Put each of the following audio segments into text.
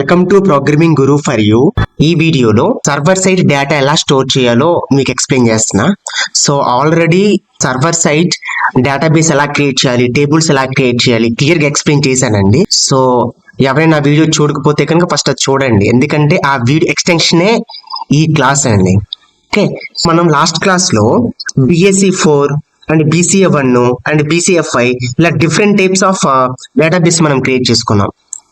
Welcome to programming Guru for you. ఈ వీడియోలో server side data ఎలా స్టోర్ చేయాలో మీకు ఎక్స్ప్లెయిన్ చేస్తున్నా. So already server side database ఎలా క్రియేట్ చేయాలి, టేబుల్స్ ఎలా క్రియేట్ చేయాలి క్లియర్ గా ఎక్స్ప్లెయిన్ చేశానండి. సో ఎవరైనా వీడియో చూడకపోతే కనుక ఫస్ట్ అది చూడండి, ఎందుకంటే ఆ వీడియో ఎక్స్టెన్షనే ఈ క్లాస్ అండి. ఓకే, మనం లాస్ట్ క్లాస్ లో BSE4 and BCA1 and BCA5 ఇలా డిఫరెంట్ టైప్స్ ఆఫ్ డేటాబేస్ మనం క్రియేట్ చేసుకున్నాం.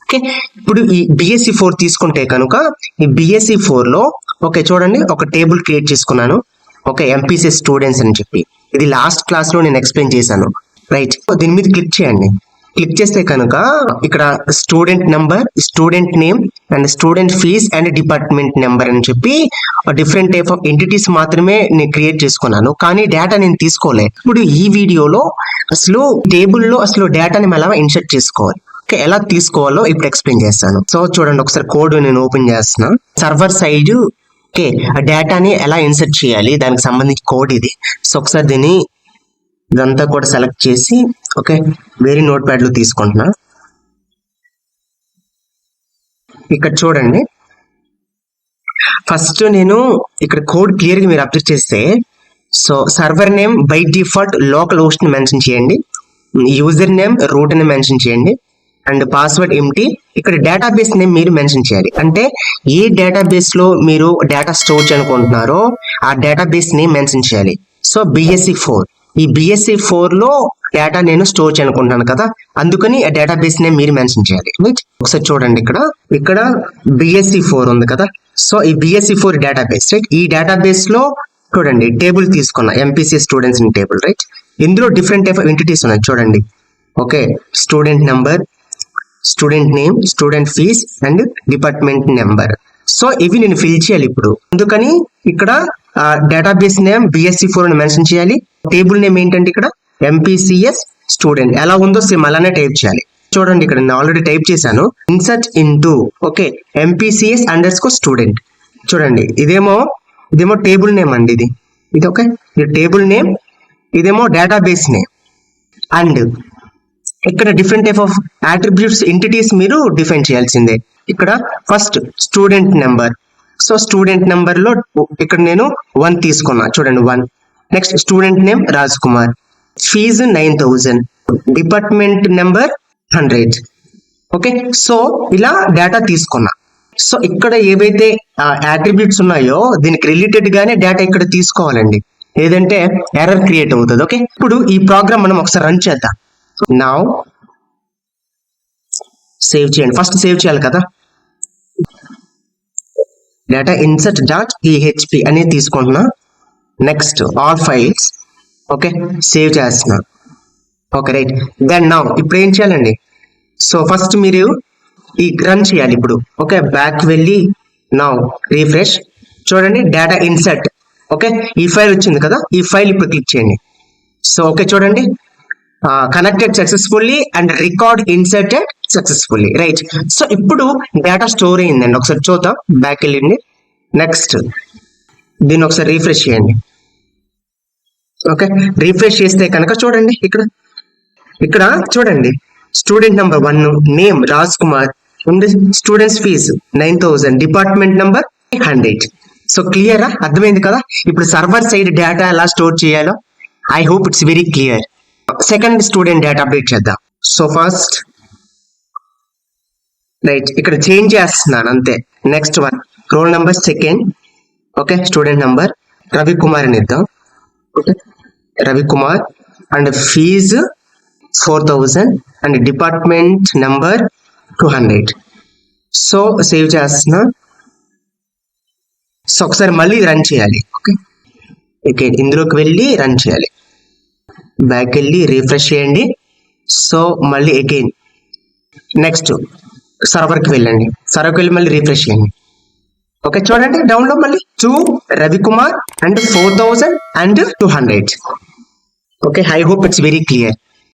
ఓకే, ఇప్పుడు ఈ BSE4 తీసుకుంటే కనుక ఈ BSE4 లో ఓకే చూడండి ఒక టేబుల్ క్రియేట్ చేసుకున్నాను. ఓకే, MPC స్టూడెంట్స్ అని చెప్పి ఇది లాస్ట్ క్లాస్ లో నేను ఎక్స్ప్లెయిన్ చేశాను. రైట్, దీని మీద క్లిక్ చేయండి. క్లిక్ చేస్తే కనుక ఇక్కడ student number, student name and student fees and department number అని చెప్పి డిఫరెంట్ టైప్ ఆఫ్ ఎంటిటీస్ మాత్రమే నేను క్రియేట్ చేసుకున్నాను, కానీ డేటా నేను తీసుకోలే. ఇప్పుడు ఈ వీడియోలో అసలు టేబుల్లో అసలు డేటాని ఎలా ఇన్సర్ట్ చేసుకోవాలి, ఓకే ఎలా తీసుకోవాలో ఇప్పుడు ఎక్స్ప్లెయిన్ చేస్తాను. సో చూడండి, ఒకసారి కోడ్ నేను ఓపెన్ చేస్తున్నా. సర్వర్ సైడ్ ఓకే ఆ డేటాని ఎలా ఇన్సర్ట్ చేయాలి దానికి సంబంధించి కోడ్ ఇది. సో ఒకసారి దీన్ని ఇదంతా కూడా సెలెక్ట్ చేసి ఓకే వేరే నోట్ ప్యాడ్ లో తీసుకుంటున్నా. ఇక్కడ చూడండి, ఫస్ట్ నేను ఇక్కడ కోడ్ క్లియర్ గా మీరు అబ్జర్వ్ చేస్తే so server name by default local host ని మెన్షన్ చేయండి, యూజర్ నేమ్ రూట్ అని మెన్షన్ చేయండి అండ్ పాస్వర్డ్ ఎంటీ. ఇక్కడ డేటాబేస్ నేమ్ మీరు మెన్షన్ చేయాలి, అంటే ఏ డేటాబేస్ లో మీరు డేటా స్టోర్ చేయాలనుకుంటున్నారో ఆ డేటాబేస్ నేమ్ మెన్షన్ చేయాలి. సో BSE4, ఈ BSE4 లో డేటా నేను స్టోర్ చేయాలనుకుంటున్నాను కదా, అందుకని ఆ డేటాబేస్ నేమ్ మీరు మెన్షన్ చేయాలి. ఒకసారి చూడండి, ఇక్కడ BSE4 ఉంది కదా, సో ఈ BSE4 డేటాబేస్ రైట్. ఈ డేటాబేస్ లో చూడండి టేబుల్ తీసుకున్నా, MPC students in table right. ఇందులో డిఫరెంట్ టైప్ ఆఫ్ ఎంటిటీస్ ఉన్నాయి చూడండి. Okay, student number, student name, student fees and department number. So ఇవి నేను ఫిల్ చేయాలి ఇప్పుడు, అందుకని ఇక్కడ డేటాబేస్ నేమ్ BSE4 అని మెన్షన్ చేయాలి. టేబుల్ నేమ్ ఏంటంటే ఇక్కడ MPCS స్టూడెంట్, ఎలా ఉందో సేమ్ అలానే టైప్ చేయాలి. చూడండి, ఇక్కడ నేను ఆల్రెడీ టైప్ చేశాను. Insert into okay MPCS _ student. చూడండి, ఇదేమో టేబుల్ నేమ్ అండి, ఇది ఓకే ఇది టేబుల్ నేమ్, ఇదేమో డేటాబేస్ నేమ్. అండ్ ఇక్కడ different type of attributes entities మీరు డిఫైన్ చేయాల్సిందే. ఇక్కడ first student number, so student number లో ఇక్కడ నేను 1 తీసుకున్నా చూడండి 1. Next student name Raj Kumar, fees 9000, department number 100. Okay, so ఇలా డేటా తీసుకున్నా. సో ఇక్కడ ఏవైతే అట్రిబ్యూట్స్ ఉన్నాయో దీనికి రిలేటెడ్ గానే డేటా ఇక్కడ తీసుకోవాలండి, లేదంటే ఎర్రర్ క్రియేట్ అవుతుంది. ఓకే, ఇప్పుడు ఈ ప్రోగ్రామ్ మనం ఒకసారి రన్ చేద్దాం. నౌ సేవ్ చేయండి, ఫస్ట్ సేవ్ చేయాలి కదా. డేటా insert.php అనేది తీసుకుంటున్నా. Next all files okay save చేస్తున్నా. ఓకే రైట్, దెన్ నౌ ఇప్పుడు ఏం చేయాలండి, సో ఫస్ట్ మీరు ఈ రన్ చేయాలి ఇప్పుడు. ఓకే, బ్యాక్ వెళ్ళి నౌ రీఫ్రెష్. చూడండి డేటా ఇన్సర్ట్, ఓకే ఈ ఫైల్ వచ్చింది కదా, ఈ ఫైల్ ఇప్పుడు క్లిక్ చేయండి. సో ఓకే చూడండి connected successfully and record inserted successfully right. So ఇప్పుడు డేటా స్టోర్ అయిందండి, ఒకసారి చూద్దాం. బ్యాక్ వెళ్ళండి, నెక్స్ట్ దీన్ని ఒకసారి రీఫ్రెష్ చేయండి. ఓకే, రీఫ్రెష్ చేస్తే కనుక చూడండి ఇక్కడ చూడండి student number 1, name Raj Kumar, students fee 9000, department number 100. So క్లియరా, అర్థమైంది కదా ఇప్పుడు సర్వర్ సైడ్ డేటా ఎలా స్టోర్ చేయాలో. I hope it's very clear. Second student data update చేద్దాం. సో ఫస్ట్ రైట్ ఇక్కడ చేంజ్ చేస్తున్నాను అంతే. Next 1 roll number, second okay student number Ravikumar అని ఇద్దాం. Okay Ravikumar and fee 4000 and department number 200. So save చేస్తున్నా. So ఒకసారి మళ్ళీ రన్ చేయాలి. ఓకే ఇందులోకి వెళ్ళి రన్ చేయాలి, బ్యాక్ వెళ్ళి రీఫ్రెష్ చేయండి. సో మళ్ళీ అగైన్ నెక్స్ట్ సర్వర్కి వెళ్ళండి, సర్వర్కి వెళ్ళి మళ్ళీ రీఫ్రెష్ చేయండి. ఓకే చూడండి డౌన్లో మళ్ళీ 2 Ravikumar and 4000 and 200. Okay I hope it's very clear.